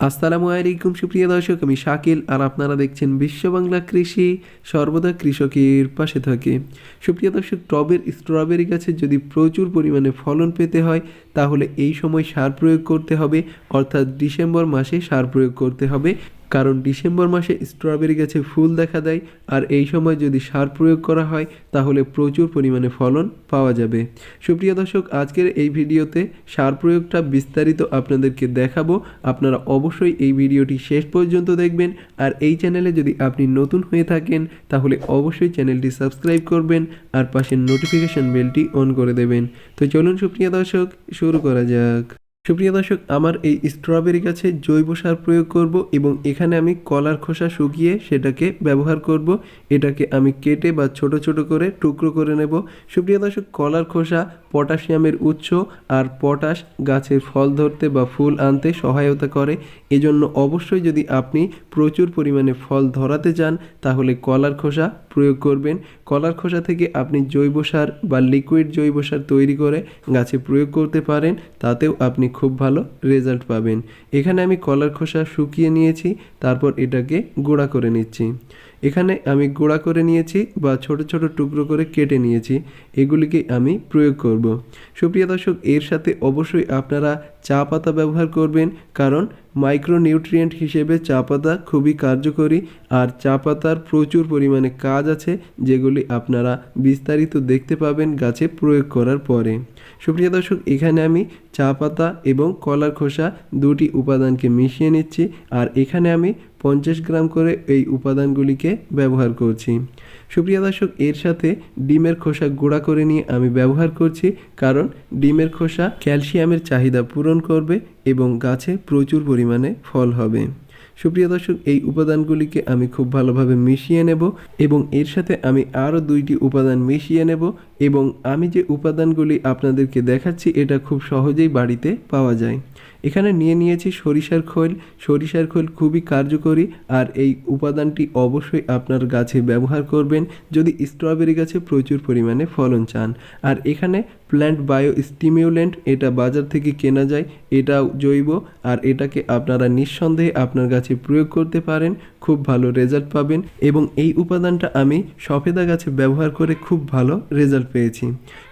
আসসালামু আলাইকুম সুপ্রিয় দর্শক, আমি শাকিল আর আপনারা দেখছেন বিশ্ব বাংলা কৃষি, সর্বদা কৃষকের পাশে থাকে। সুপ্রিয় দর্শক, টবের স্ট্রবেরি গাছে যদি প্রচুর পরিমাণে ফলন পেতে হয় তাহলে এই সময় সার প্রয়োগ করতে হবে, অর্থাৎ ডিসেম্বর মাসে সার প্রয়োগ করতে হবে। কারণ ডিসেম্বর মাসে স্ট্রবেরি গাছে ফুল দেখা দেয়, আর এই সময় যদি সার প্রয়োগ করা হয় তাহলে প্রচুর পরিমাণে ফলন পাওয়া যাবে। সুপ্রিয় দর্শক, আজকের এই ভিডিওতে সার প্রয়োগটা বিস্তারিত আপনাদেরকে দেখাবো। আপনারা অবশ্যই এই ভিডিওটি শেষ পর্যন্ত দেখবেন, আর এই চ্যানেলে যদি আপনি নতুন হয়ে থাকেন তাহলে অবশ্যই চ্যানেলটি সাবস্ক্রাইব করবেন আর পাশের নোটিফিকেশন বেলটি অন করে দেবেন। তো চলুন সুপ্রিয় দর্শক, শুরু করা যাক। সুপ্রিয় দর্শক, আমার এই স্ট্রবেরি গাছে জৈব সার প্রয়োগ করব এবং এখানে আমি কলার খোসা শুকিয়ে সেটাকে ব্যবহার করব। এটাকে আমি কেটে বা ছোট ছোট করে টুকরো করে নেব। সুপ্রিয় দর্শক, কলার খোসা পটাশিয়ামের উৎস, আর পটাশ গাছের ফল ধরতে বা ফুল আনতে সহায়তা করে। এজন্য অবশ্যই যদি আপনি প্রচুর পরিমাণে ফল ধরাতে চান তাহলে কলার খোসা প্রয়োগ করবেন। কলার খোসা থেকে আপনি জৈব সার বা লিকুইড জৈব সার তৈরি করে গাছে প্রয়োগ করতে পারেন, তাতেও আপনি খুব ভালো রেজাল্ট পাবেন। এখানে আমি কলার খোসা শুকিয়ে নিয়েছি, তারপর এটাকে গুঁড়া করে নিচ্ছি। এখানে আমি গুঁড়া করে নিয়েছি বা ছোট ছোট টুকরো করে কেটে নিয়েছি, এগুলিকে আমি প্রয়োগ করব। সুপ্রিয় দর্শক, এর সাথে অবশ্যই আপনারা চা পাতা ব্যবহার করবেন, কারণ মাইক্রোনিউট্রিয়েন্ট হিসেবে চা পাতা খুবই কার্যকরী। আর চা পাতার প্রচুর পরিমাণে কাজ আছে যেগুলি আপনারা বিস্তারিত দেখতে পাবেন গাছে প্রয়োগ করার পরে। সুপ্রিয় দর্শক, এখানে আমি চা পাতা এবং কলার খোসা দুটি উপাদানকে মিশিয়ে নিচ্ছি, আর এখানে আমি 50 গ্রাম করে এই উপাদানগুলিকে ব্যবহার করছি। সুপ্রিয় দর্শক, এর সাথে ডিমের খোসা গুঁড়া করে নিয়ে আমি ব্যবহার করছি, কারণ ডিমের খোসা ক্যালসিয়ামের চাহিদা পূরণ করবে এবং গাছে প্রচুর পরিমাণে ফল হবে। সুপ্রিয় দর্শক, এই উপাদানগুলিকে আমি খুব ভালোভাবে মিশিয়ে নেব এবং এর সাথে আমি আরও দুইটি উপাদান মিশিয়ে নেব। এবং আমি যে উপাদানগুলি আপনাদেরকে দেখাচ্ছি এটা খুব সহজেই বাড়িতে পাওয়া যায়। এখানে নিয়েছি সরিষার খোল। সরিষার খোল খুবই কার্যকরী, আর এই উপাদানটি অবশ্যই আপনার গাছে ব্যবহার করবেন যদি স্ট্রবেরি গাছে প্রচুর পরিমাণে ফলন চান। আর এখানে প্ল্যান্ট বায়ো স্টিমিউলেন্ট, এটা বাজার থেকে কেনা যায়, এটাও জৈব, আর এটাকে আপনারা নিঃসন্দেহে আপনার গাছে প্রয়োগ করতে পারেন, খুব ভালো রেজাল্ট পাবেন। এবং এই উপাদানটা আমি সফেদা গাছে ব্যবহার করে খুব ভালো রেজাল্ট পেয়েছি।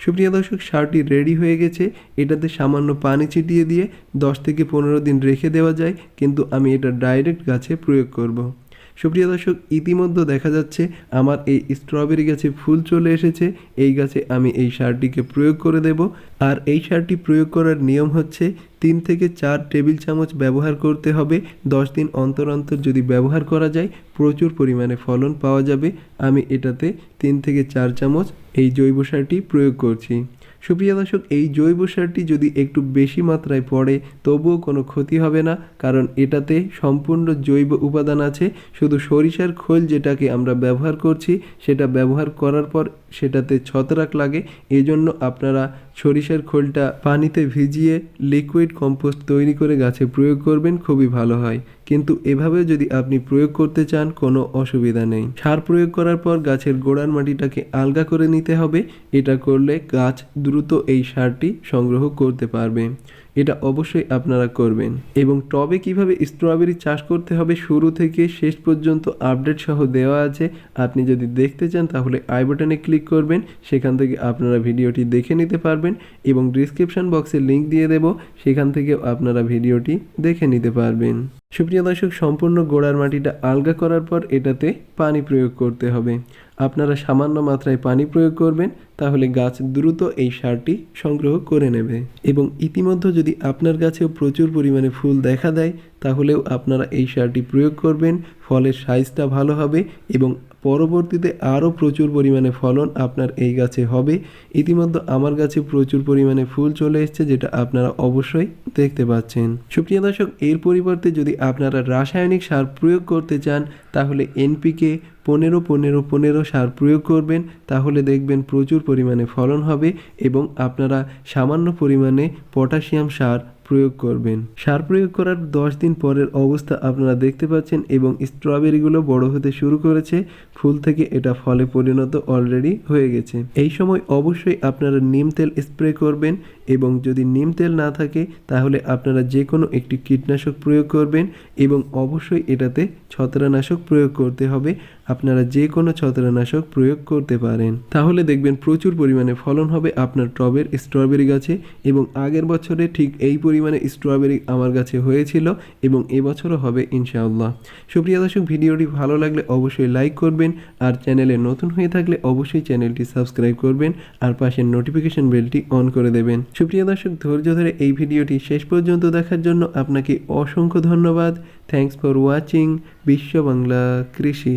সুপ্রিয় দর্শক, সারটি রেডি হয়ে গেছে। এটাতে সামান্য পানি ছিটিয়ে দিয়ে 10 থেকে 15 দিন রেখে দেওয়া যায়, কিন্তু আমি এটা ডাইরেক্ট গাছে প্রয়োগ করব। সুপ্রিয় দর্শক, ইতিমধ্যে দেখা যাচ্ছে আমার এই স্ট্রবেরি গাছে ফুল চলে এসেছে। এই গাছে আমি এই সারটিকে প্রয়োগ করে দেব। আর এই সারটি প্রয়োগ করার নিয়ম হচ্ছে 3 থেকে 4 টেবিল চামচ ব্যবহার করতে হবে। 10 দিন অন্তর অন্তর যদি ব্যবহার করা যায় প্রচুর পরিমাণে ফলন পাওয়া যাবে। আমি এটাতে 3 থেকে 4 চামচ এই জৈব সারটি প্রয়োগ করছি। সুপ্রিয় দর্শক, এই জৈব সারটি যদি একটু বেশি মাত্রায় পড়ে তবুও কোনো ক্ষতি হবে না, কারণ এটাতে সম্পূর্ণ জৈব উপাদান আছে। শুধু সরিষার খোল যেটাকে আমরা ব্যবহার করছি সেটা ব্যবহার করার পর সেটাতে ছত্রাক লাগে, এজন্য আপনারা সরিষার খোলটা পানিতে ভিজিয়ে লিকুইড কম্পোস্ট তৈরি করে গাছে প্রয়োগ করবেন, খুবই ভালো হয়। কিন্তু এভাবে যদি আপনি প্রয়োগ করতে চান কোনো অসুবিধা নেই। সার প্রয়োগ করার পর গাছের গোড়ার মাটিটাকে আলগা করে নিতে হবে। এটা করলে গাছ দ্রুত এই সারটি সংগ্রহ করতে পারবে। এটা অবশ্যই আপনারা করবেন। এবং টবে কিভাবে স্ট্রবেরি চাষ করতে হবে শুরু থেকে শেষ পর্যন্ত আপডেট সহ দেওয়া আছে। আপনি যদি দেখতে চান তাহলে আই বাটনে ক্লিক করবেন, সেখান থেকে আপনারা ভিডিওটি দেখে নিতে পারবেন এবং ডিসক্রিপশন বক্সে লিংক দিয়ে দেব, সেখান থেকেও আপনারা ভিডিওটি দেখে নিতে পারবেন। সুপ্রিয় দর্শক, সম্পূর্ণ গোড়ার মাটিটা আলগা করার পর এটাতে পানি প্রয়োগ করতে হবে। আপনারা সামান্য মাত্রায় পানি প্রয়োগ করবেন, তাহলে গাছ দ্রুত এই সারটি সংগ্রহ করে নেবে। এবং ইতিমধ্যে যদি আপনার গাছেও প্রচুর পরিমাণে ফুল দেখা দেয় তাহলেও আপনারা এই সারটি প্রয়োগ করবেন, ফলের সাইজটা ভালো হবে এবং পরবর্তীতে আরও প্রচুর পরিমাণে ফলন আপনার এই গাছে হবে। ইতিমধ্যে আমার গাছে প্রচুর পরিমাণে ফুল চলে এসেছে, যেটা আপনারা অবশ্যই দেখতে পাচ্ছেন। সুপ্রিয় দর্শক, এর পরিবর্তে যদি আপনারা রাসায়নিক সার প্রয়োগ করতে চান তাহলে এনপিকে 15-15-15 সার প্রয়োগ করবেন, তাহলে দেখবেন প্রচুর পরিমাণে ফলন হবে। এবং আপনারা সামান্য পরিমাণে পটাশিয়াম সার প্রয়োগ করবেন। সার প্রয়োগ করার 10 দিন পরের অবস্থা আপনারা দেখতে পাচ্ছেন এবং স্ট্রবেরিগুলো বড় হতে শুরু করেছে। ফুল থেকে এটা ফলে পরিণত অলরেডি হয়ে গেছে। এই সময় অবশ্যই আপনারা নিম তেল স্প্রে করবেন এবং যদি নিম তেল না থাকে তাহলে আপনারা যে কোনো একটি কীটনাশক প্রয়োগ করবেন এবং অবশ্যই এটাতে ছত্রাকনাশক প্রয়োগ করতে হবে। আপনারা যে কোনো ছত্রাকনাশক প্রয়োগ করতে পারেন, তাহলে দেখবেন প্রচুর পরিমাণে ফলন হবে আপনার টবের স্ট্রবেরি গাছে। এবং আগের বছরে ঠিক এই পরিমাণে স্ট্রবেরি আমার গাছে হয়েছিল এবং এবছরও হবে ইনশাআল্লাহ। সুপ্রিয় দর্শক, ভিডিওটি ভালো লাগলে অবশ্যই লাইক করবেন আর চ্যানেলে নতুন হয়ে থাকলে অবশ্যই চ্যানেলটি সাবস্ক্রাইব করবেন আর পাশের নোটিফিকেশন বেলটি অন করে দেবেন। সুপ্রিয় দর্শক, ধৈর্য ধরে এই ভিডিওটি শেষ পর্যন্ত দেখার জন্য আপনাকে অসংখ্য ধন্যবাদ। থ্যাঙ্কস ফর ওয়াচিং বিশ্ব বাংলা কৃষি।